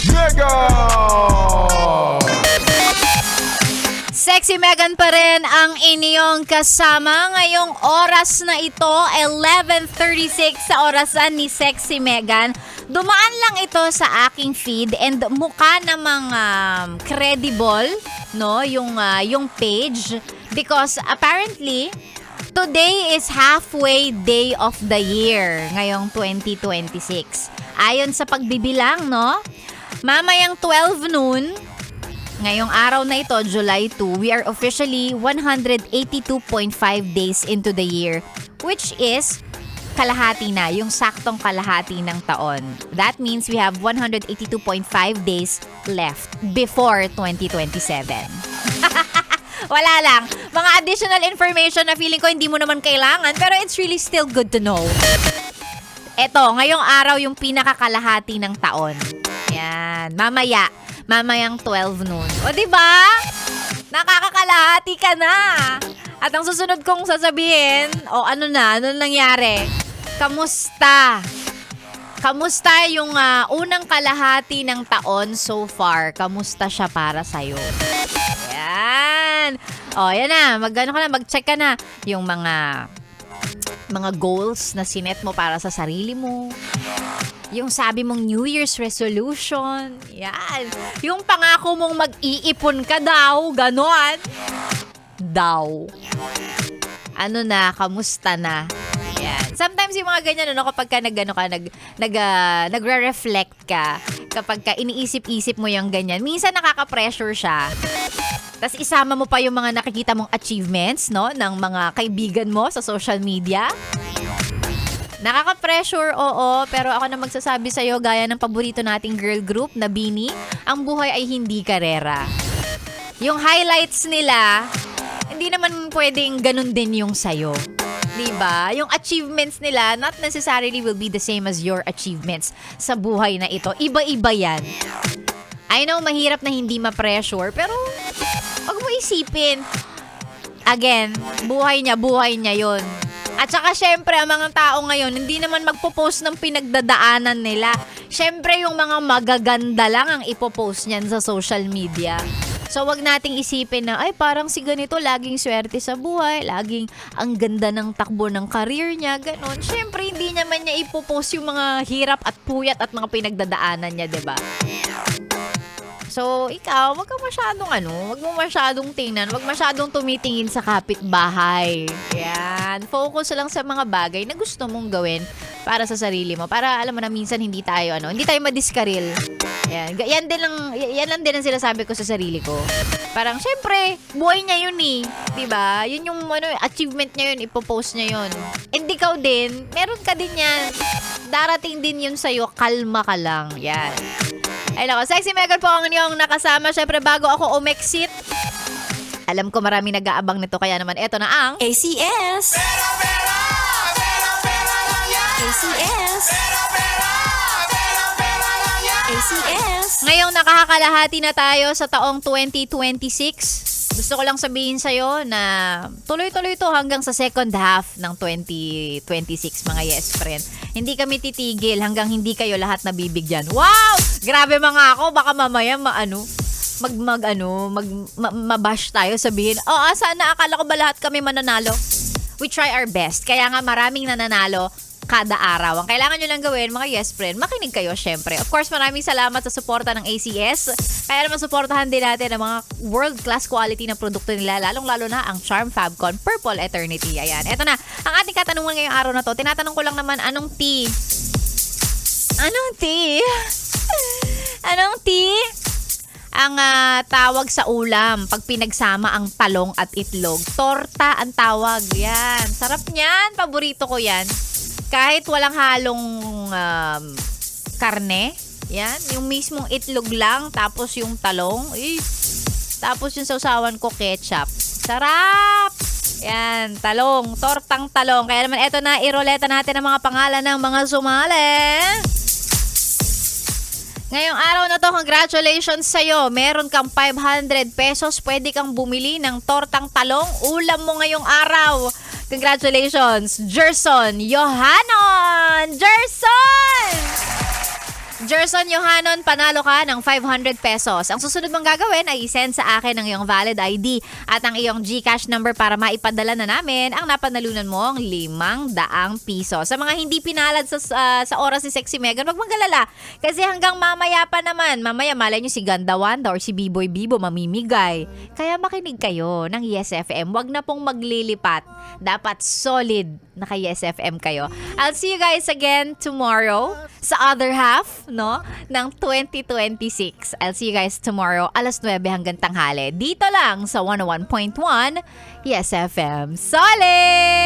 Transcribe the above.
Megan! Sexy Megan pa rin ang inyong kasama ngayong oras na ito, 11:36 sa orasan ni Sexy Megan. Dumaan lang ito sa aking feed and mukha namang credible, no, yung page because apparently today is halfway day of the year ngayong 2026. Ayon sa pagbibilang, no, mamayang 12 noon, ngayong araw na ito, July 2, we are officially 182.5 days into the year, which is kalahati na, yung saktong kalahati ng taon. That means we have 182.5 days left before 2027. Wala lang. Mga additional information na feeling ko hindi mo naman kailangan, pero it's really still good to know. Eto, ngayong araw yung pinakakalahati ng taon. Yan. Mamayang 12 noon. O diba? Nakakakalahati ka na. At ang susunod kong sasabihin, ano nangyari? Kamusta? Kamusta yung unang kalahati ng taon so far? Kamusta siya para sa'yo? Yan. Yan na. Mag-check ka na. Yung mga goals na sinet mo para sa sarili mo. Yung sabi mong New Year's resolution. Yan. Yung pangako mong mag-iipon ka daw. Ganon. Daw. Ano na? Kamusta na? Yan. Sometimes yung mga ganyan, kapag ka nagre-reflect ka, kapag ka iniisip-isip mo yung ganyan, minsan nakaka-pressure siya. Tapos isama mo pa yung mga nakikita mong achievements, no, ng mga kaibigan mo sa social media. Nakaka-pressure, oo, pero ako na magsasabi sa'yo, gaya ng paborito nating girl group na Bini, ang buhay ay hindi karera. Yung highlights nila, hindi naman pwedeng ganun din yung sa'yo. Diba? Yung achievements nila, not necessarily will be the same as your achievements sa buhay na ito. Iba-iba yan. I know, mahirap na hindi ma-pressure, pero wag mo isipin. Again, buhay niya yun. At saka syempre, ang mga tao ngayon, hindi naman magpo-post ng pinagdadaanan nila. Syempre, yung mga magaganda lang ang ipopost niyan sa social media. So, wag nating isipin na, ay, parang si ganito, laging swerte sa buhay, laging ang ganda ng takbo ng career niya, ganon. Syempre, hindi naman niya ipopost yung mga hirap at puyat at mga pinagdadaanan niya, diba? So, ikaw, wag mo masyadong tingnan, wag masyadong tumitingin sa kapitbahay. Yan. Focus lang sa mga bagay na gusto mong gawin para sa sarili mo. Para, alam mo na, minsan hindi tayo madiskaril. Yan. Yan lang din ang sinasabi ko sa sarili ko. Parang, syempre, buhay niya yun eh. Diba? Yun yung achievement niya yun, ipopost niya yun. And ikaw din, meron ka din yan. Darating din yun sa'yo, kalma ka lang. Yan. Ay nako, Sexy Megan po ang inyong nakasama. Syempre, bago ako umexit, alam ko marami nag-aabang nito, kaya naman eto na ang ACS! ACS! ACS! Ngayong nakakalahati na tayo sa taong 2026. Gusto ko lang sabihin sa'yo na tuloy-tuloy to hanggang sa second half ng 2026, mga yes friend. Hindi kami titigil hanggang hindi kayo lahat nabibigyan. Wow! Grabe mga ako, baka mamaya mabash tayo, sabihin, sana akala ko ba lahat kami mananalo? We try our best. Kaya nga maraming nananalo kada araw. Ang kailangan nyo lang gawin, mga yes friend, makinig kayo syempre. Of course, maraming salamat sa suporta ng ACS. Kaya naman suportahan din natin ang mga world-class quality na produkto nila, lalong-lalo na ang Charm Fabcon Purple Eternity. Ayan, eto na. Ang ating katanungan ngayong araw na to, tinatanong ko lang naman, anong tea? Anong tea? Anong tea? Ang tawag sa ulam pag pinagsama ang talong at itlog. Torta ang tawag. Yan. Sarap niyan. Paborito ko yan. Kahit walang halong karne. Yan. Yung mismong itlog lang. Tapos yung talong. Tapos yung sausawan ko, ketchup. Sarap! Yan. Talong. Tortang talong. Kaya naman eto na. Iroleta natin ang mga pangalan ng mga sumali. Ngayong araw na to, congratulations sa'yo. Meron kang 500 pesos. Pwede kang bumili ng tortang talong. Ulam mo ngayong araw. Congratulations, Gerson Johanon! Gerson! Jerson Johanon, panalo ka ng 500 pesos. Ang susunod mong gagawin ay isend sa akin ang iyong valid ID at ang iyong GCash number para maipadala na namin ang napanalunan mong 500 piso. Sa mga hindi pinalad sa oras ni Sexy Megan, wag magalala. Kasi hanggang mamaya pa naman. Mamaya malay nyo si Ganda Wanda or si Biboy Bibo mamimigay. Kaya makinig kayo ng Yes FM. Wag na pong maglilipat. Dapat solid na kay Yes FM kayo. I'll see you guys again tomorrow sa other half, no, ng 2026. I'll see you guys tomorrow alas 9 hanggang tanghali. Dito lang sa 101.1 Yes FM. Solid!